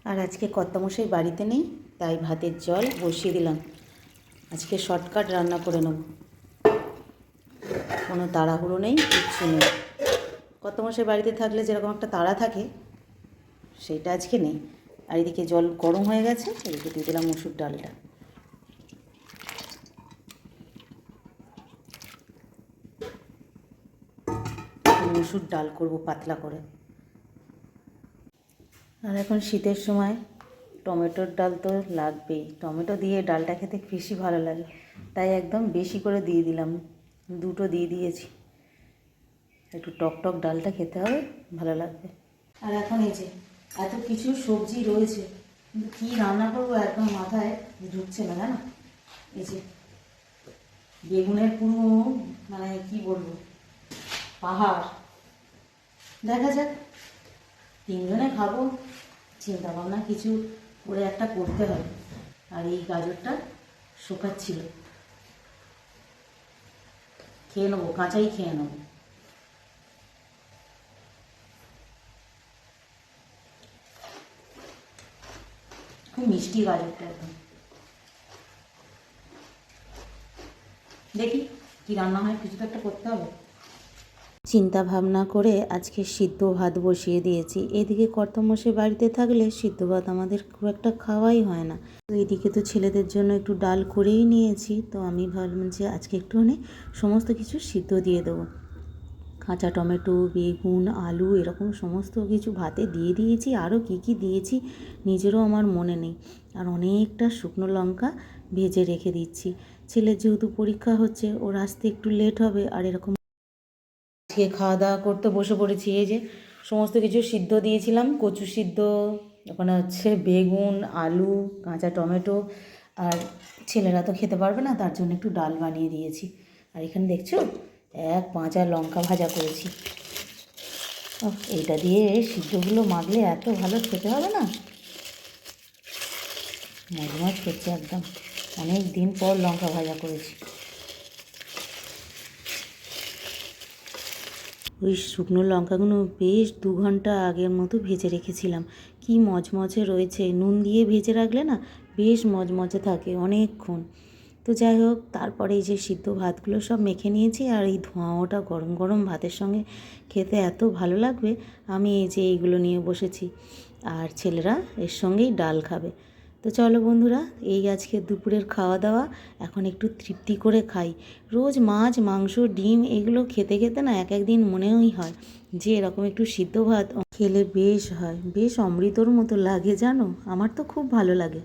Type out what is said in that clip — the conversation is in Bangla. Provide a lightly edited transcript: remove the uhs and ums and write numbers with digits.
আর আজকে কর্তামশাই বাড়িতে নেই, তাই ভাতের জল বসিয়ে দিলাম। আজকে শর্টকাট রান্না করে নেব, কোনো তাড়াহুড়ো নেই, কিচ্ছু নেই। কর্তামশাই বাড়িতে থাকলে যেরকম একটা তাড়া থাকে, সেইটা আজকে নেই। আর এদিকে জল গরম হয়ে গেছে, এদিকে দিয়ে দিলাম মসুর ডালটা। মসুর ডাল করব পাতলা করে। আর এখন শীতের সময় টমেটোর ডাল তো লাগবেই, টমেটো দিয়ে ডালটা খেতে বেশি ভালো লাগে, তাই একদম বেশি করে দিয়ে দিলাম, দুটো দিয়ে দিয়েছি। একটু টক টক ডালটা খেতে হবে, ভালো লাগবে। আর এখন এই যে এত কিছু সবজি রয়েছে, কিন্তু কী রান্না করবো একদম মাথায় ঢুকছে না, জানো। এই যে বেগুনের পুরো মানে কি বলবো, পাহাড়। দেখা যাক, তিনজনে খাবো, চিন্তা ভাবনা কিছু করে একটা করতে হবে। আর এই গাজরটা শুকাচ্ছিল, খেয়ে নেবো, কাঁচাই খেয়ে নেবো। খুব মিষ্টি গাজরটা একদম। দেখি কি রান্না হয়, কিছু তো একটা করতে হবে। চিন্তা ভাবনা করে আজকে সিদ্ধ ভাত বসিয়ে দিয়েছি। এদিকে কর্তামশাই বাড়িতে থাকলে সিদ্ধ ভাত আমাদের খুব একটা খাওয়াই হয় না। তো এদিকে তো ছেলেদের জন্য একটু ডাল করেই নিয়েছি, তো আমি ভাবলাম যে আজকে একটুখানি সমস্ত কিছু সিদ্ধ দিয়ে দেবো। কাঁচা টমেটো, বেগুন, আলু এরকম সমস্ত কিছু ভাতে দিয়ে দিয়েছি, আরও কী কী দিয়েছি নিজেরও আমার মনে নেই। আর অনেকটা শুকনো লঙ্কা ভেজে রেখে দিচ্ছি। ছেলের যেহেতু পরীক্ষা হচ্ছে, ওর আসতে একটু লেট হবে। আর এরকম আজকে খাওয়া দাওয়া করতে বসে পড়েছি। এই যে সমস্ত কিছু সিদ্ধ দিয়েছিলাম, কচু সিদ্ধ, ওখানে হচ্ছে বেগুন, আলু, কাঁচা টমেটো। আর ছেলেরা তো খেতে পারবে না, তার জন্য একটু ডাল বানিয়ে দিয়েছি। আর এখানে দেখছো এক পাঁচা লঙ্কা ভাজা করেছি। এইটা দিয়ে সিদ্ধগুলো মাখলে এত ভালো খেতে হবে না, মজমজ করছে একদম। অনেক দিন পর লঙ্কা ভাজা করেছি। ওই শুকনো লঙ্কাগুলো বেশ 2 ঘন্টা আগের মতো ভেজে রেখেছিলাম, কি মজমজে রয়েছে। নুন দিয়ে ভেজে রাখলে না বেশ মজমজে থাকে অনেকক্ষণ। তো যাই হোক, তারপরে এই যে সিদ্ধ ভাতগুলো সব মেখে নিয়েছি, আর এই ধোঁয়াটা গরম গরম ভাতের সঙ্গে খেতে এত ভালো লাগবে। আমি এই যে এইগুলো নিয়ে বসেছি, আর ছেলেরা এর সঙ্গেই ডাল খাবে। তো চলো বন্ধুরা, এই আজকে দুপুরের খাওয়া দাওয়া। এখন একটু তৃপ্তি করে খাই। রোজ মাছ, মাংস, ডিম এগুলো খেতে খেতে না এক একদিন মনেই হয় যে এরকম একটু সিদ্ধ ভাত খেলে বেশ হয়, বেশ অমৃতর মতো লাগে, জানো। আমার তো খুব ভালো লাগে।